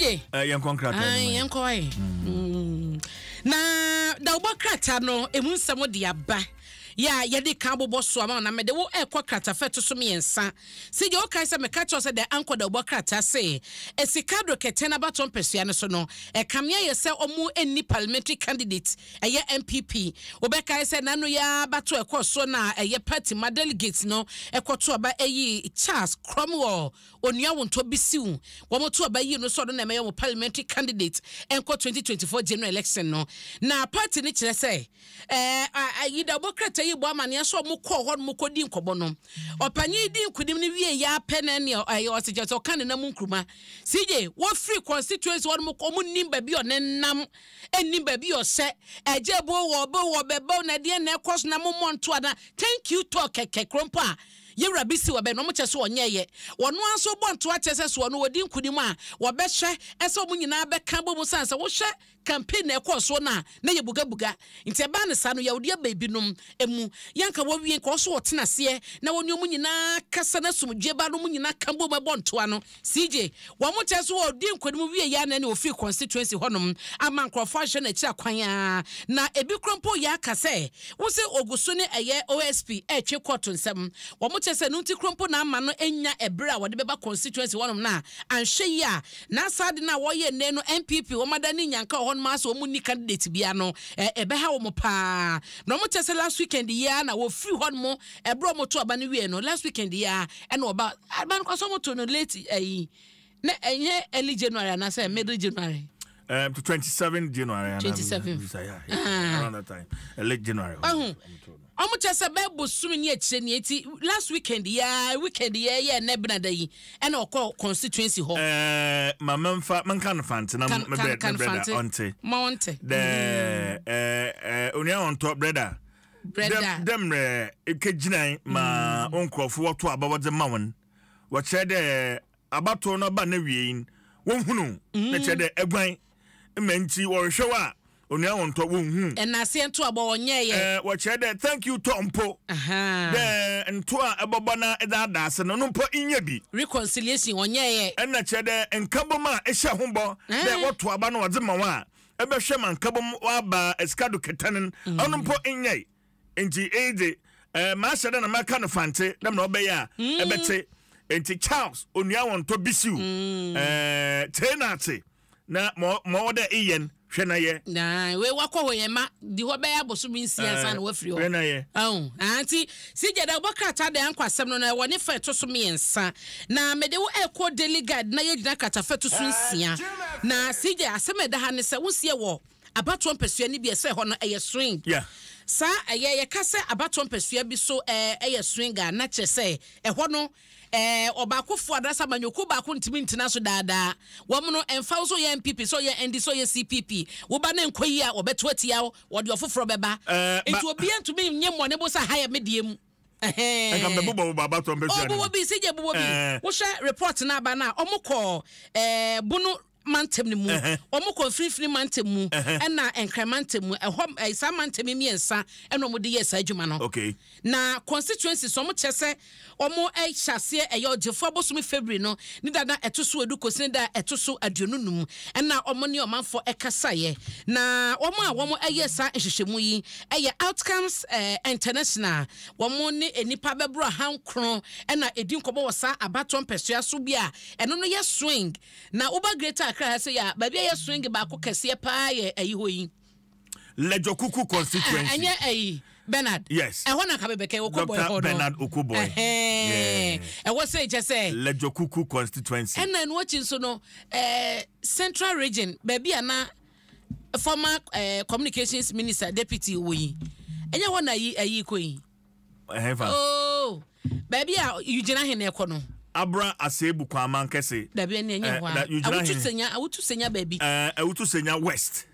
CJ Yankon krata yankoi na da obo krata no emu nsemo de aba ya yede ka bobo so ama na mede wo ekwa krata feto so miensa CJ o kai se me ka cho se de anko da obo krata se esikado ketena baton pesua ne so no kamya ye se omu eni parliamentary candidate eye MPP obeka se nanu ya bato ekoso na eye party ma delegate no ekoto aba eyi Charles Cromwell onua wonto bisiu wo moto aba yi no so do na me parliamentary candidate enko 2024 general election no na party ni kire se ayi da obo krata yi bo amane so mo kọ ho mo kodi nkobo no opanyi di nkudim ni wie ya pene ne o se je so kan na mu nkruma CJ wo free constituency wo mo ko nim ba bi o nenam enim ba bi o se eje bo wo bebo na de na ekos na mo monto ada thank you talk kekrompo a yewra bisi wo be no mo cheso onyeye wono aso bonto a chese so no wodi nkudim a wo be hwe ese mo nyina be kan bo mo sanse wo hwe campaign na ekoso na ye buga nti ba ne sa no yawde baby num emu yanka wo wie ko so wotena se na woni mu nyina kasa na sumdwe ba no mu nyina kan bo bonto ano CJ wo mo cheso wo di nkudim wie ya na ne ofi constituency honom ama nkrofo ahwe na chi akwan na ebi krompo ya kase wo se oguso ne eye OSP etwe court nsem wo mo chese no nti krompo na ama no enya ebra wo de beba constituency honom na anhwe ya na sade na wo ye ne no MPP wo madani nyanka maso omu ni candidate bia no ebe ha wo mo pa no mo chese last weekend ya na wo free hon mo ebro mo to aba ne wie no last weekend ya e no ba ko so mo to no late na enye early January na say middle January to 27 January 27 around that time late January omo chese be bosumi ni akire ni eti last weekend ya na Abena da yi e na okọ constituency ho mamamfa mankan fante na me brother onte monte onia on top brother dem ekeginan ma onkrofo woto abawode mawon wo chede abato no ba na wiein wonhunu na chede egwan emanti wo hwewa onia won to wonhu enase ento abo onyeye wo chede thank you tompo de ento abobo na eda ase no mpo inye bi reconciliation onyeye ena chede enkaboma ehye hombo de woto aba no wode mawa ebehwe mankabom waba eskado ketanen ono mpo inye enti ede ma shede na maka no fante dem na obeya ebete enti Charles onia won to bisiu tenate na mo wode iyen hwena ye na we wakọ hoyema di ho be ya boso bi nsia san wa firi ho hwena ye anti CJ da bokata da ankwasem no na woni fa to so miensa na mede wo eko delegate na ye gina kata fa to so nsia na CJ asem da ha ne se wo sie wo abato mpesua ni bi ese ho no eye swing sa ye kase abato mpesua bi so eye swinga na chese ho no obakofo adasa manyoku ba ko ntimi ntina so daada wo no emfa so ye MPP so ye ND so ye CPP wo ba na nkoyi a obeto atia wo de ofoforo beba enti obi antumi nyemo ne bo sa haya mediem eka mbebo abato mpesua obo bi CJ bo bi wo hwe report na aba na omukọ bunu mantem ni mu omo konfrifri mantem mu na enkremantem mu ehom isa mantem miensa eno mo de yes adwuma no okay na constituency so mo chese omo hyase eyodefo bosumi February no ni dada etoso edu kosini da etoso adionunum na omo ne omanfo ekasaye na omo eyesa ehhehemu yi eye outcomes international omo ne enipa bebro hankron na edinkobo wosa abaton pesua so bia eno no ye swing na oba greater akra say ya ba bia ye swing ba ko kase pa ye ayi hoyi Lejokuku constituency anya ayi Bernard yes na ka bebeke Okoboy ho Bernard Okoboy was say just say Lejokuku constituency and then watching so no central region baby ana former communications minister deputy we enya ho na ayi koyi oh baby you gina hene ekono Abra asebu kwa mankese dabi ene enye ho awutu senya baby awutu senya west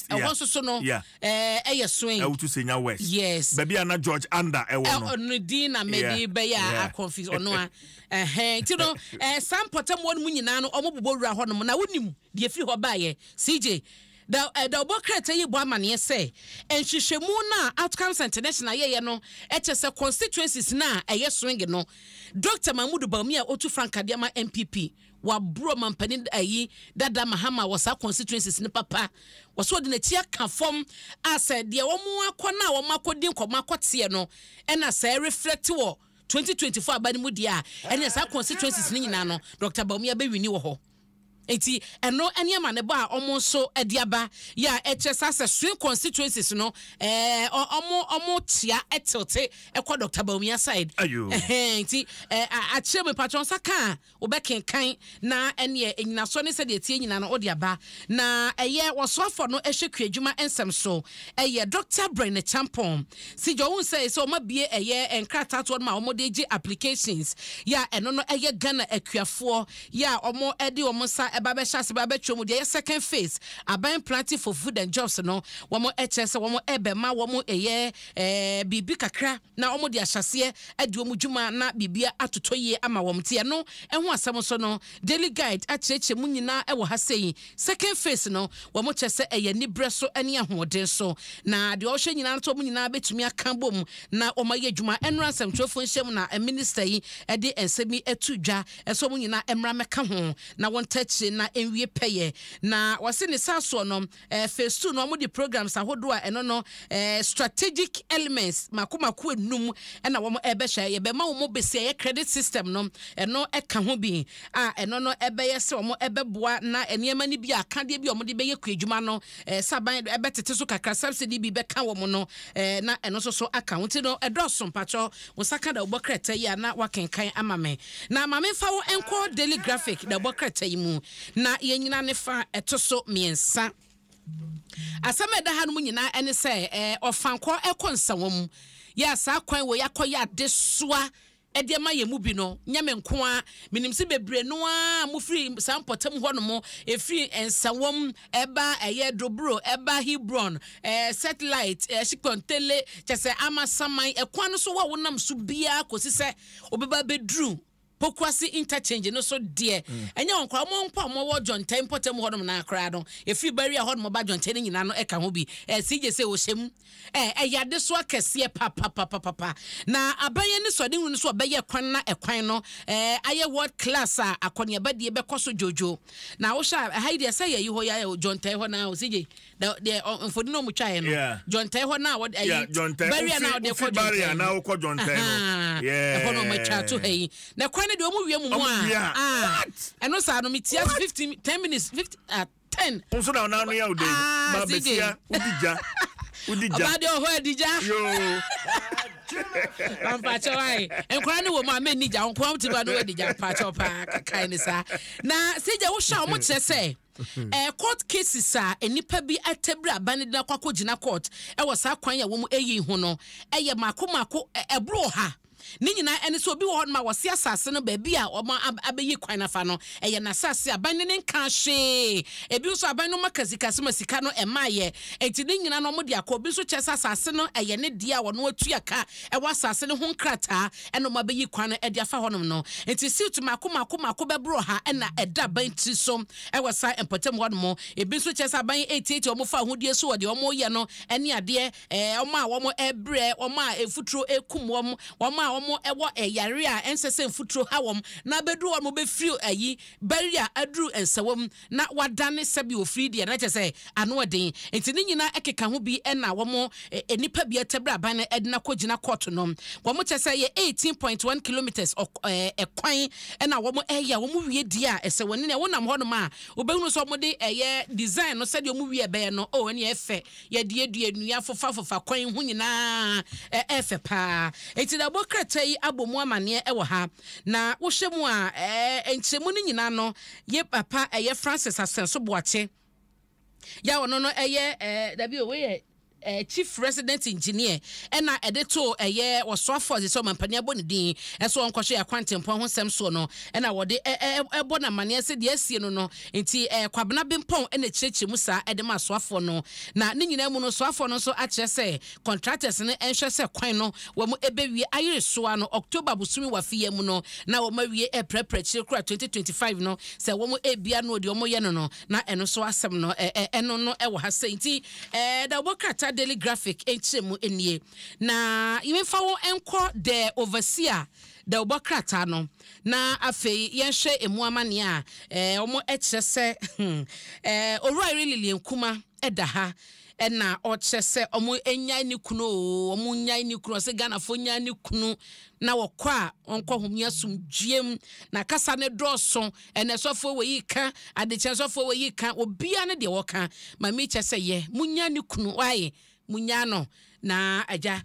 awon so no eye swing awutu senya west yes baby ana George Under ewo no dina maybe be ya confuse ono ti no sam potem won mu nyina no omobobo wura ho no na wonim de afiri ho baaye CJ da obokrata yi bo amane say enhwehwemu na outcomes international ye no se constituencies na eye swing no Dr. Mahmoud Bawumia otu Frankadiama MPP wa bro mampani ayi dada mahama wasa constituencies ne papa waso de na tia ka fom asa de wo akona wo makodi nkoma akote no ena sa reflect wo 2024 abani mu dia ene sa constituencies ni nyina no Dr. Bawumia be wini wo ho enti eno eniema ne ba omo so ediaba ya HS as swing constituencies no omo tia etilte ekwa Dr. Bawumia side enti achire me patron saka obekenkan na ene enyina so ne se de tie nyina no odiaba na eye wosofo no ehwekwa adwuma ensem so eye Dr. Brain Champon si jo won say so mabie eye enkrata to ma omo de gi applications ya eno no eye Ghana akuafo ya omo edi omo sa eba be hyase ba be twom de second phase aban planting for food and jobs no womo HS womo ebe ma womo eye bibi kakra na womo de ahyase edi omo dwuma na bibia atotoye ama wom tie no eho asem so no daily guide acheche mu nyina e wo ha sei second phase no womo chese eye ni breso ene ahoden so na de o hwe nyina to mu nyina betumi aka bom na omaye dwuma enra asem twofo nhyem na minister yi ede ensemi etudwa eso mu nyina emra meka ho na won tachi na enwie peye na wase ne saso no phase 2 no mo di programs ahodo a eno no strategic elements makomako enum na wo mo ebe hye ye be ma wo mo besi ye credit system no eno eka ho bi eno no ebe ye se wo mo ebe boa na eniema ni bi aka de bi wo mo de be ye kwadwuma no saban ebe tete so kakra subsidy bi be ka wo mo no na eno so account no edoso mpacho wo saka da obokreta ya na wakenkan amame na amame fa wo enko daily graphic da obokreta yi mu na yenyina ne fa etoso miensa asameda ha no nyina ene se ofanko ekonsawom ya sa kwan wo yakoya desoa edema ye mu bi no nyame nko a minimsi bebre no a mu free sampotem ho no mo efri ensawom eba eye dobro eba Hebron satellite shikontele chese amasaman ekwan no so wa wonam so bia kosi se obeba bedru pokwasi interchange no so de enya onkwa mo mpa mo wo John Time potem ho no na akra no efi barrier ho no ba John Time nyina no eka ho bi sije se wo hyem yade so akese papa na abaye ni so de hu so obeye kwan na ekwan no aye world class a akonia ba de be koso jojo na wo sha haide say yi ho ya John Time ho na wo sije de mfodi no mu twae no John Time ho na wo barrier na de ko barrier na wo ko John Time ho no ma twa to hey na de omo wie mu ho eno sa no metia 15 10 minutes 50 10 onso na na no ya ode ba besia udija ba de ho adija yo ampa chawai enkwa ne wo ma meni ja onko ti ba no adija pa chopa kai ni sa na seja wo sha omo kire se court cases a enipa bi atebra abane de kwakọ gina court e wo sa kwan ya wo mu eyi hu no eye mako ebro ha ni nyina ene so obi wo ho ma wose asase no ba bi a oma abeyi kwan nafa no eye na asase aban ne nka hwe ebi so aban no makazikase masika no emaye enti ni nyina no mo de akobi so chese asase no eye ne dia wo no atu aka e wa asase no ho nkrata eno ma beyi kwan no e de afa honom no enti situ mako bebro ha ena eda ban ti so e wasa empotem honom ebi so chese aban 88 omo fa hodie so wo de omo ye no ene ade omo a wo mo ebre omo a efutro ekum omo omo ewo yare a ensese mfutro hawom na bedu omo be free ayi barrier adru ensewom na wadane sabi ofri de na chese ano odin enti ni nyina ekeka ho bi na womo enipa bi atebra ban na edna kogina court no womo chese ye 18.1 kilometers ekwan na womo ya womo wie di a esewoni na wonam ho no ma obehunu so womo de design no sabi womo wie be no o ene efe ye de nua fofa kwan ho nyina efe pa enti da bokra tai abomu amane e wo ha na wo hwemu a enchemu ni nyina no ye papa Francis Asenso Boache ya wono no dabi o we chief resident engineer ena edeto wosoafo ze so mampani aboni din eso onkwohwe akwantempo ho sem so no ena wode ebo na mane ase de asie no enti kwabena bempon ena chirechi musa edema soafo no na ne nyina mu no soafo no so akire se contractors ne enhwe se kwan no wo mu ebewie ayire soa no October busumi wafie mu no na wo mawie prepare chire kura 2025 no se wo mu ebia no de wo ye no na eno so asem no eno no wo ha se enti da obokrata daily graphic enchemu enie na imefa wo enko the overseer da obokrata no na afei yenhwe emuamane a omo ekyese owura really nkuma edaha ena ochese omo enya ni kunu omo nya ni kunu se Ghana fo nya ni kunu na wokọ a onko homia sumdwiem na kasa ne droso ene sofo we yika adeche sofo we yika obia ne de woka ma mi chese ye munya ni kunu waye munya no na aja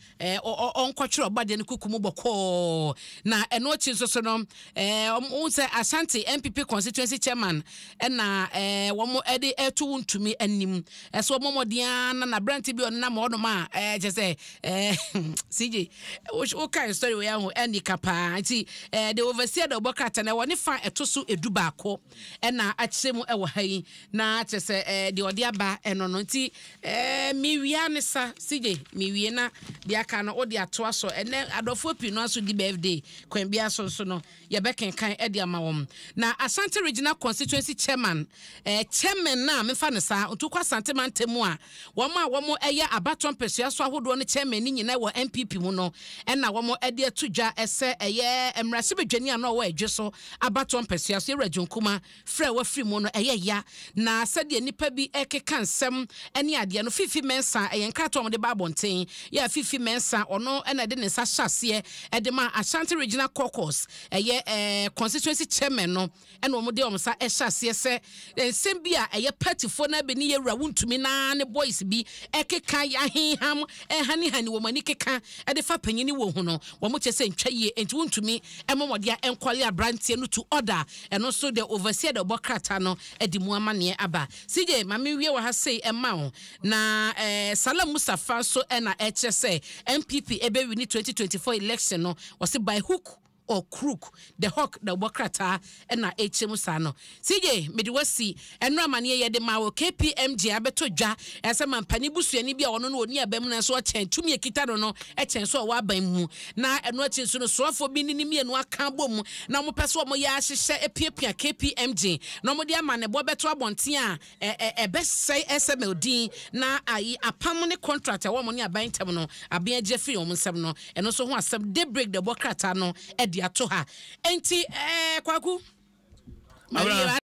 onkotwere obade ne kukumu boko na eno chi so no unse Ashanti MPP constituency chairman na womo ede etu ntumi anim eso momodian na branti bi on na mo ma je CJ o kind story we ahu eni kapa nti the overseer the obokrata na woni fa etoso edu baako na akyeremu ewo hayi na je the odi aba eno no nti mi wia ne sa CJ wie na dia ka no odi atoa so ene adofo pi no aso di birthday kwambia so no ye bekenkan e dia ma wom na Asante regional constituency chairman na mefa ne sa otukwa Asante mantemu a womo eye abaton pesua so ahodo no chairman ni nyina wo MPP mu no na womo ede atudwa ese eye emrase bedwani ana wo adwe so abaton pesua so erajunkuma frɛ wa free mu no eye ya na sɛde nipa bi ekeka nsɛm ene ade no fifi mensa eye nkrato mo de ba bonten ya fifi mensa ono na de ne sa hyase e de ma Ashanti regional caucus constituency chairman no ena omo de omsa hyase se nsem bi a party na be ni yewura wuntumi na ne boys bi ekeka yahiham hani wo mani keka e de fa panyini wo hu no wo mo chese ntwa ye enti wuntumi emomode a enkwale abrantie no to order eno so the overseer the obokrata no e di mu amane aba CJ mame wie wa ha sei ema ho na Salam Mustafa so na HSA MPP ebe win 2024 election no was by hook or crook the hawk the obokrata na HM sano CJ mediwasi enra mane ye de mawo KPMG abeto dwa ese mampani busuani bia ono no oni abam na so chen tumi ekita no echen so wa ban mu na eno achen so no sofo bi ni mienu aka bom na mo pese mo ya hyehye epiepia KPMG na mo de amane bo beto abonten a ebesai SMLD na ayi apam ne contract wo mo ne aban tem no aben agye free wo nsem no eno so ho asem de break the obokrata no edi ato ha enti kwaku